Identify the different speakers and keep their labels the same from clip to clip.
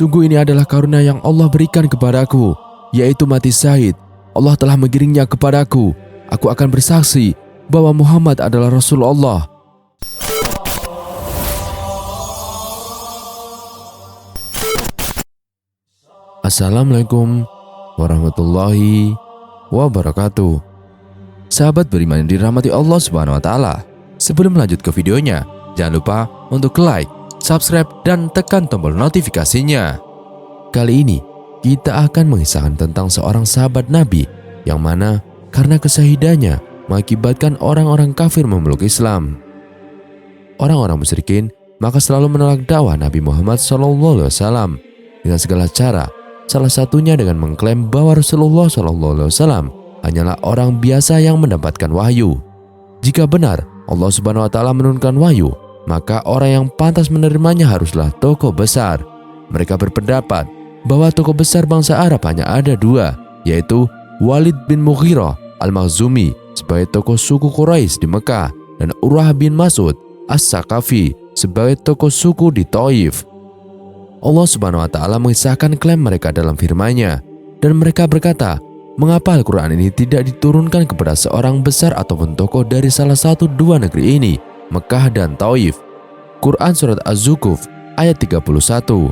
Speaker 1: Sungguh ini adalah karunia yang Allah berikan kepadaku, yaitu mati syahid. Allah telah mengiringnya kepadaku. Aku akan bersaksi bahwa Muhammad adalah Rasul Allah. Assalamualaikum warahmatullahi wabarakatuh. Sahabat beriman yang dirahmati Allah Subhanahu wa taala. Sebelum lanjut ke videonya, jangan lupa untuk like, subscribe, dan tekan tombol notifikasinya. Kali ini kita akan mengisahkan tentang seorang sahabat Nabi yang mana karena kesahidannya mengakibatkan orang-orang kafir memeluk Islam. Orang-orang musyrikin maka selalu menolak dakwah Nabi Muhammad SAW dengan segala cara. Salah satunya dengan mengklaim bahwa Rasulullah SAW hanyalah orang biasa yang mendapatkan wahyu. Jika benar Allah Subhanahu wa taala menurunkan wahyu, maka orang yang pantas menerimanya haruslah tokoh besar. Mereka berpendapat bahwa tokoh besar bangsa Arab hanya ada dua, yaitu Walid bin Mughirah al-Makhzumi sebagai tokoh suku Quraisy di Mekah dan Urwah bin Mas'ud as-Saqafi sebagai tokoh suku di Thaif. Allah Subhanahu wa taala mengisahkan klaim mereka dalam firman-Nya, dan mereka berkata, mengapa Al-Quran ini tidak diturunkan kepada seorang besar ataupun tokoh dari salah satu dua negeri ini, Mekah dan Thaif? Quran Surat Az-Zukhruf ayat 31.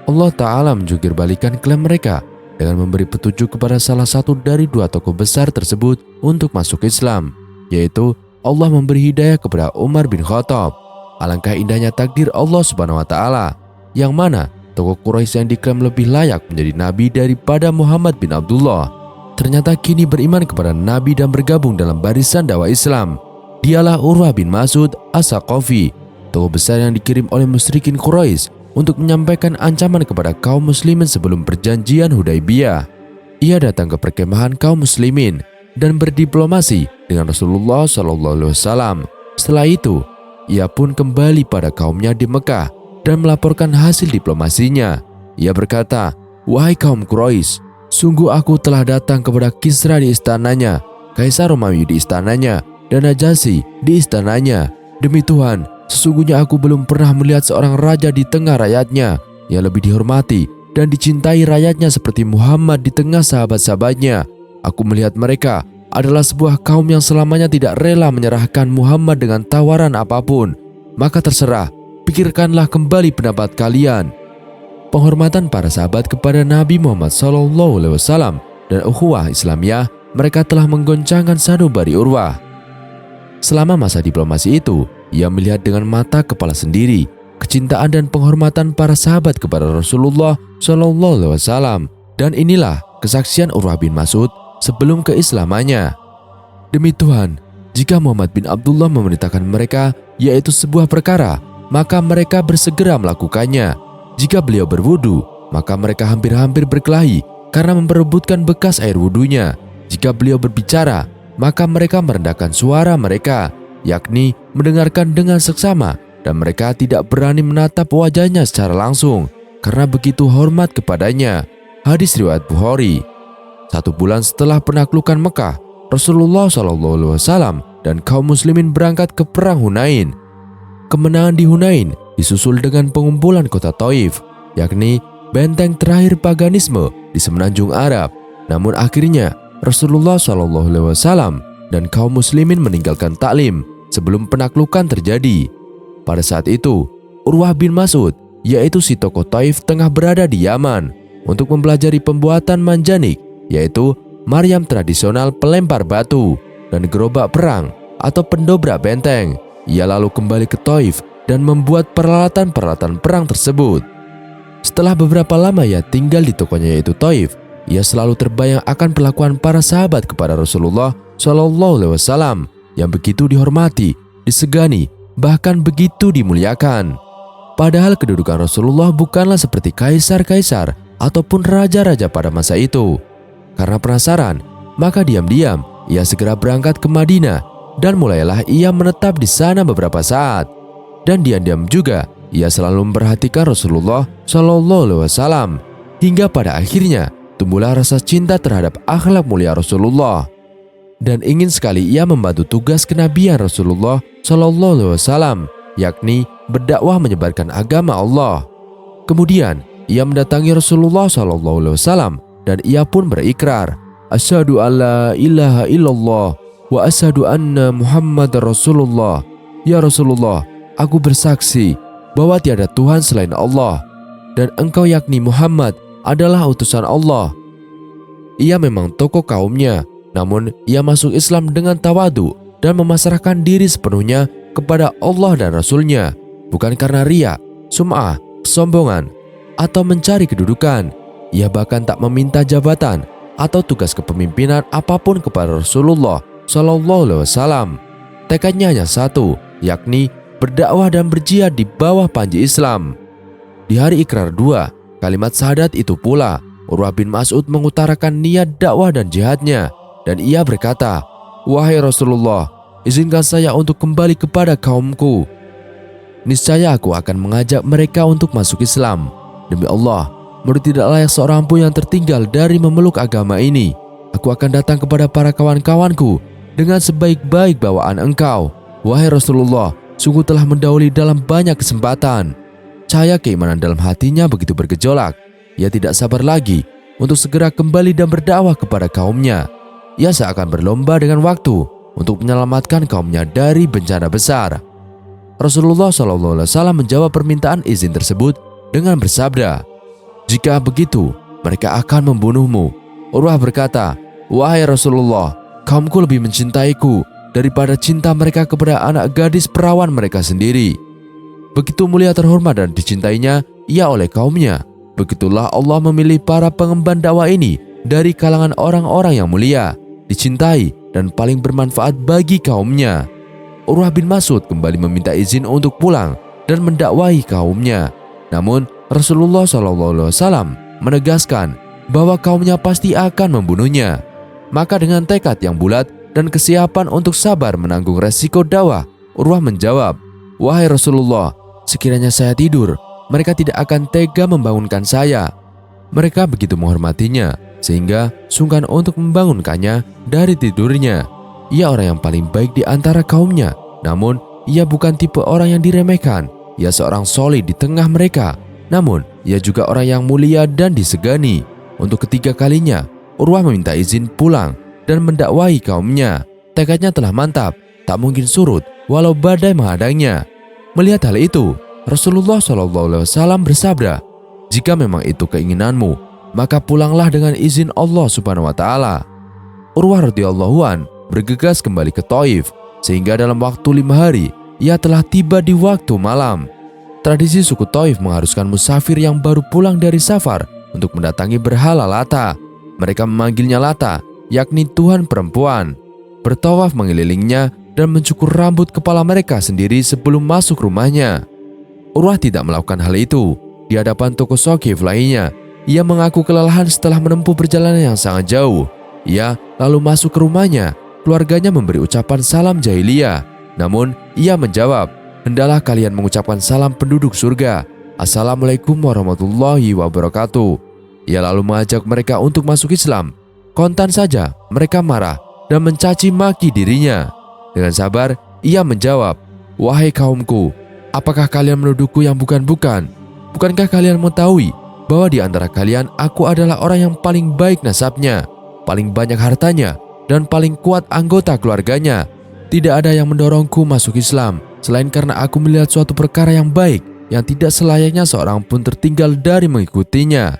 Speaker 1: Allah Ta'ala menjungkir balikan klaim mereka dengan memberi petunjuk kepada salah satu dari dua tokoh besar tersebut untuk masuk Islam, yaitu Allah memberi hidayah kepada Umar bin Khattab. Alangkah indahnya takdir Allah Subhanahu wa taala, yang mana tokoh Quraisy yang diklaim lebih layak menjadi nabi daripada Muhammad bin Abdullah ternyata kini beriman kepada Nabi dan bergabung dalam barisan dakwah Islam. Dialah Urwah bin Mas'ud as-Saqafi, tokoh besar yang dikirim oleh musyrikin Quraisy untuk menyampaikan ancaman kepada kaum muslimin sebelum perjanjian Hudaybiyah. Ia datang ke perkemahan kaum muslimin dan berdiplomasi dengan Rasulullah SAW. Setelah itu, ia pun kembali pada kaumnya di Mekah dan melaporkan hasil diplomasinya. Ia berkata, wahai kaum Quraisy, sungguh aku telah datang kepada Kisra di istananya, Kaisar Romawi di istananya, dan Najasyi di istananya. Demi Tuhan, sesungguhnya aku belum pernah melihat seorang raja di tengah rakyatnya yang lebih dihormati dan dicintai rakyatnya seperti Muhammad di tengah sahabat-sahabatnya. Aku melihat mereka adalah sebuah kaum yang selamanya tidak rela menyerahkan Muhammad dengan tawaran apapun. Maka terserah, pikirkanlah kembali pendapat kalian. Penghormatan para sahabat kepada Nabi Muhammad SAW dan ukhuwah Islamiyah, mereka telah menggoncangkan sanubari Urwah. Selama masa diplomasi itu, ia melihat dengan mata kepala sendiri kecintaan dan penghormatan para sahabat kepada Rasulullah SAW. Dan inilah kesaksian Urwah bin Mas'ud sebelum keislamannya. Demi Tuhan, jika Muhammad bin Abdullah memerintahkan mereka yaitu sebuah perkara, maka mereka bersegera melakukannya. Jika beliau berwudu, maka mereka hampir-hampir berkelahi karena memperebutkan bekas air wudunya. Jika beliau berbicara, maka mereka merendahkan suara mereka, yakni mendengarkan dengan seksama, dan mereka tidak berani menatap wajahnya secara langsung karena begitu hormat kepadanya. Hadis riwayat Bukhari. 1 bulan setelah penaklukan Mekah, Rasulullah SAW dan kaum muslimin berangkat ke perang Hunain. Kemenangan di Hunain disusul dengan pengumpulan kota Thaif, yakni benteng terakhir paganisme di semenanjung Arab. Namun akhirnya Rasulullah SAW dan kaum muslimin meninggalkan taklim sebelum penaklukan terjadi. Pada saat itu, Urwah bin Mas'ud, yaitu si tokoh Thaif, tengah berada di Yaman untuk mempelajari pembuatan manjanik, yaitu meriam tradisional pelempar batu dan gerobak perang atau pendobrak benteng. Ia lalu kembali ke Thaif dan membuat peralatan-peralatan perang tersebut. Setelah beberapa lama ia tinggal di tokonya yaitu Thaif, ia selalu terbayang akan perlakuan para sahabat kepada Rasulullah SAW yang begitu dihormati, disegani, bahkan begitu dimuliakan. Padahal kedudukan Rasulullah bukanlah seperti kaisar-kaisar ataupun raja-raja pada masa itu. Karena penasaran, maka diam-diam ia segera berangkat ke Madinah dan mulailah ia menetap di sana beberapa saat. Dan diam-diam juga ia selalu memperhatikan Rasulullah SAW hingga pada akhirnya tumbuhlah rasa cinta terhadap akhlak mulia Rasulullah. Dan ingin sekali ia membantu tugas kenabian Rasulullah SAW, yakni berdakwah menyebarkan agama Allah. Kemudian ia mendatangi Rasulullah SAW dan ia pun berikrar, "Asyhadu alla ilaha illallah wa asyhadu anna Muhammadar Rasulullah." Ya Rasulullah, aku bersaksi bahwa tiada Tuhan selain Allah dan engkau yakni Muhammad adalah utusan Allah. Ia memang tokoh kaumnya, namun ia masuk Islam dengan tawadu dan memasrahkan diri sepenuhnya kepada Allah dan Rasul-Nya, bukan karena riya, sum'ah, kesombongan, atau mencari kedudukan. Ia bahkan tak meminta jabatan atau tugas kepemimpinan apapun kepada Rasulullah SAW. Tekadnya hanya satu, yakni berdakwah dan berjihad di bawah panji Islam. Di hari ikrar 2, kalimat syahadat itu pula, Urwah bin Mas'ud mengutarakan niat dakwah dan jihadnya, dan ia berkata, "Wahai Rasulullah, izinkan saya untuk kembali kepada kaumku. Niscaya aku akan mengajak mereka untuk masuk Islam. Demi Allah, menurut tidak layak seorang pun yang tertinggal dari memeluk agama ini. Aku akan datang kepada para kawan-kawanku dengan sebaik-baik bawaan engkau. Wahai Rasulullah, sungguh telah mendahului dalam banyak kesempatan." Cahaya keimanan dalam hatinya begitu bergejolak. Ia tidak sabar lagi untuk segera kembali dan berdakwah kepada kaumnya. Ia seakan berlomba dengan waktu untuk menyelamatkan kaumnya dari bencana besar. Rasulullah SAW menjawab permintaan izin tersebut dengan bersabda, "Jika begitu, mereka akan membunuhmu." Urwah berkata, "Wahai Rasulullah, kaumku lebih mencintaiku daripada cinta mereka kepada anak gadis perawan mereka sendiri. Begitu mulia, terhormat dan dicintainya ia oleh kaumnya. Begitulah Allah memilih para pengemban dakwah ini dari kalangan orang-orang yang mulia, dicintai dan paling bermanfaat bagi kaumnya." Urwah bin Mas'ud kembali meminta izin untuk pulang dan mendakwahi kaumnya. Namun Rasulullah SAW menegaskan bahwa kaumnya pasti akan membunuhnya. Maka dengan tekad yang bulat dan kesiapan untuk sabar menanggung resiko dakwah, Urwah menjawab, "Wahai Rasulullah, sekiranya saya tidur, mereka tidak akan tega membangunkan saya." Mereka begitu menghormatinya sehingga sungkan untuk membangunkannya dari tidurnya. Ia orang yang paling baik di antara kaumnya, namun ia bukan tipe orang yang diremehkan. Ia seorang soleh di tengah mereka, namun ia juga orang yang mulia dan disegani. Untuk ketiga kalinya, Urwah meminta izin pulang dan mendakwahi kaumnya. Tekadnya telah mantap, tak mungkin surut walau badai menghadangnya. Melihat hal itu, Rasulullah SAW bersabda, "Jika memang itu keinginanmu, maka pulanglah dengan izin Allah Subhanahu wa Ta'ala." Urwah radhiyallahu an bergegas kembali ke Thaif, sehingga dalam waktu 5 hari ia telah tiba di waktu malam. Tradisi suku Thaif mengharuskan musafir yang baru pulang dari safar untuk mendatangi berhala Lata. Mereka memanggilnya Lata, yakni Tuhan perempuan. Bertawaf mengelilingnya dan mencukur rambut kepala mereka sendiri sebelum masuk rumahnya. Urwah tidak melakukan hal itu. Di hadapan tokoh Saqif lainnya, ia mengaku kelelahan setelah menempuh perjalanan yang sangat jauh. Ia lalu masuk ke rumahnya. Keluarganya memberi ucapan salam jahiliyah. Namun ia menjawab, "Hendaklah kalian mengucapkan salam penduduk surga. Assalamualaikum warahmatullahi wabarakatuh." Ia lalu mengajak mereka untuk masuk Islam. Kontan saja mereka marah dan mencaci maki dirinya. Dengan sabar ia menjawab, "Wahai kaumku, apakah kalian menuduhku yang bukan-bukan? Bukankah kalian mengetahui bahwa di antara kalian aku adalah orang yang paling baik nasabnya, paling banyak hartanya, dan paling kuat anggota keluarganya? Tidak ada yang mendorongku masuk Islam selain karena aku melihat suatu perkara yang baik yang tidak selayaknya seorang pun tertinggal dari mengikutinya.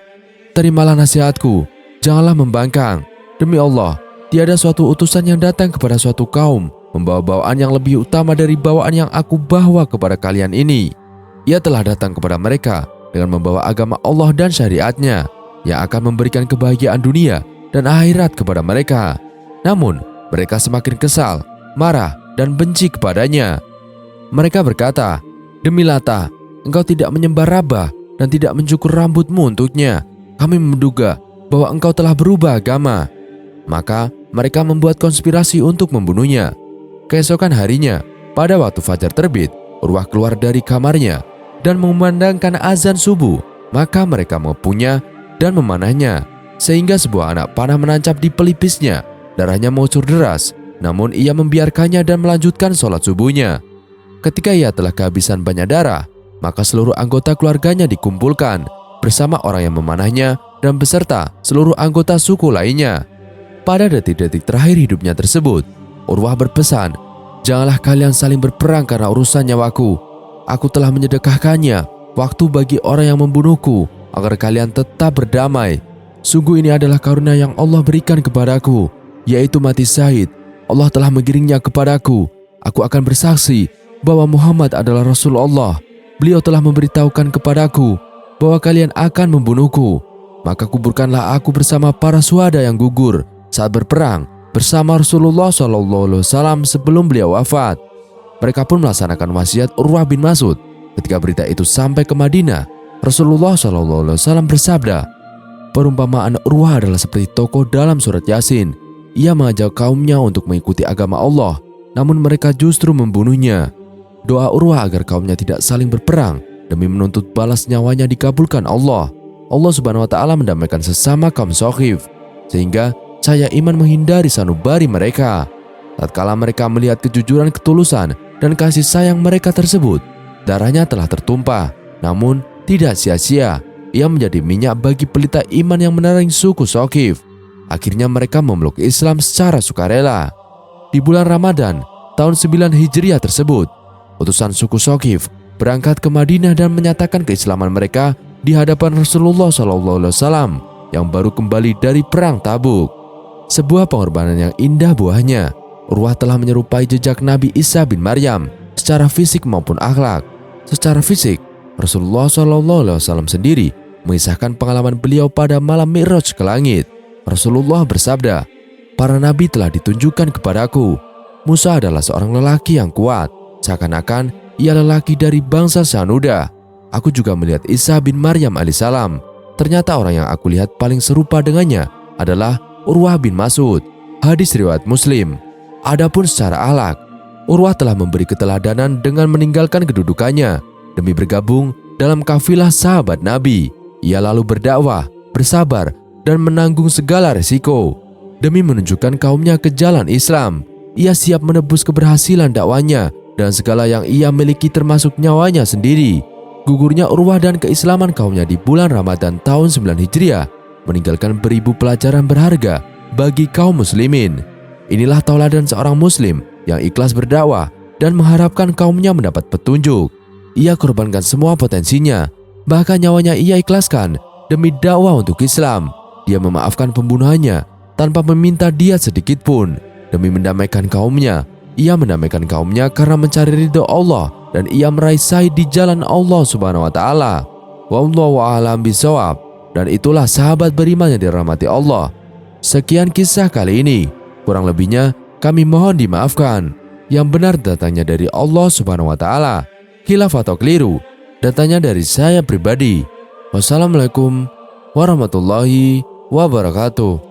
Speaker 1: Terimalah nasihatku, janganlah membangkang. Demi Allah, tiada suatu utusan yang datang kepada suatu kaum membawa bawaan yang lebih utama dari bawaan yang aku bawa kepada kalian ini. Ia telah datang kepada mereka dengan membawa agama Allah dan syariatnya yang akan memberikan kebahagiaan dunia dan akhirat kepada mereka. Namun mereka semakin kesal, marah, dan benci kepadanya. Mereka berkata, "Demi Lata, engkau tidak menyembah Rabah dan tidak mencukur rambutmu untuknya. Kami menduga bahwa engkau telah berubah agama." Maka mereka membuat konspirasi untuk membunuhnya. Keesokan harinya, pada waktu fajar terbit, Urwah keluar dari kamarnya dan memandangkan azan subuh. Maka mereka mengepunya dan memanahnya, sehingga sebuah anak panah menancap di pelipisnya. Darahnya mengucur deras, namun ia membiarkannya dan melanjutkan sholat subuhnya. Ketika ia telah kehabisan banyak darah, maka seluruh anggota keluarganya dikumpulkan, bersama orang yang memanahnya dan beserta seluruh anggota suku lainnya. Pada detik-detik terakhir hidupnya tersebut, Urwah berpesan, "Janganlah kalian saling berperang karena urusan nyawaku. Aku telah menyedekahkannya waktu bagi orang yang membunuhku agar kalian tetap berdamai. Sungguh ini adalah karunia yang Allah berikan kepadaku, yaitu mati syahid. Allah telah mengiringnya kepadaku. Aku akan bersaksi bahwa Muhammad adalah Rasulullah. Beliau telah memberitahukan kepadaku bahwa kalian akan membunuhku. Maka kuburkanlah aku bersama para syuhada yang gugur saat berperang bersama Rasulullah SAW sebelum beliau wafat." Mereka pun melaksanakan wasiat Urwah bin Mas'ud. Ketika berita itu sampai ke Madinah, Rasulullah SAW bersabda, "Perumpamaan Urwah adalah seperti tokoh dalam surat Yasin. Ia mengajak kaumnya untuk mengikuti agama Allah, namun mereka justru membunuhnya." Doa Urwah agar kaumnya tidak saling berperang demi menuntut balas nyawanya dikabulkan Allah. Allah Subhanahu wa Ta'ala mendamaikan sesama kaum Thaqif, sehingga cahaya iman menghindari sanubari mereka. Tatkala mereka melihat kejujuran, ketulusan, dan kasih sayang mereka tersebut, darahnya telah tertumpah, namun tidak sia-sia. Ia menjadi minyak bagi pelita iman yang menerangi suku Thaqif. Akhirnya mereka memeluk Islam secara sukarela. Di bulan Ramadan tahun 9 Hijriah tersebut, utusan suku Thaqif berangkat ke Madinah dan menyatakan keislaman mereka di hadapan Rasulullah SAW yang baru kembali dari perang Tabuk. Sebuah pengorbanan yang indah buahnya. Urwah telah menyerupai jejak Nabi Isa bin Maryam secara fisik maupun akhlak. Secara fisik, Rasulullah SAW sendiri mengisahkan pengalaman beliau pada malam Mi'raj ke langit. Rasulullah bersabda, "Para nabi telah ditunjukkan kepadaku. Musa adalah seorang lelaki yang kuat, seakan-akan ia lelaki dari bangsa Sanuda. Aku juga melihat Isa bin Maryam alaihissalam. Ternyata orang yang aku lihat paling serupa dengannya adalah Urwah bin Mas'ud." Hadis riwayat Muslim. Adapun secara akhlak, Urwah telah memberi keteladanan dengan meninggalkan kedudukannya demi bergabung dalam kafilah sahabat Nabi. Ia lalu berdakwah, bersabar, dan menanggung segala resiko. Demi menunjukkan kaumnya ke jalan Islam, ia siap menebus keberhasilan dakwanya dan segala yang ia miliki termasuk nyawanya sendiri. Gugurnya Urwah dan keislaman kaumnya di bulan Ramadan tahun 9 Hijriah meninggalkan beribu pelajaran berharga bagi kaum muslimin. Inilah tauladan seorang muslim yang ikhlas berdakwah dan mengharapkan kaumnya mendapat petunjuk. Ia korbankan semua potensinya, bahkan nyawanya ia ikhlaskan demi dakwah untuk Islam. Dia memaafkan pembunuhannya tanpa meminta diat sedikit pun demi mendamaikan kaumnya. Ia mendamaikan kaumnya karena mencari ridho Allah dan ia meraih syahid di jalan Allah Subhanahu wa Ta'ala. Wallahu a'lam bishawab. Dan itulah sahabat beriman yang dirahmati Allah. Sekian kisah kali ini. Kurang lebihnya kami mohon dimaafkan. Yang benar datangnya dari Allah Subhanahu wa Ta'ala. Khilaf atau keliru datangnya dari saya pribadi. Wassalamualaikum warahmatullahi wabarakatuh.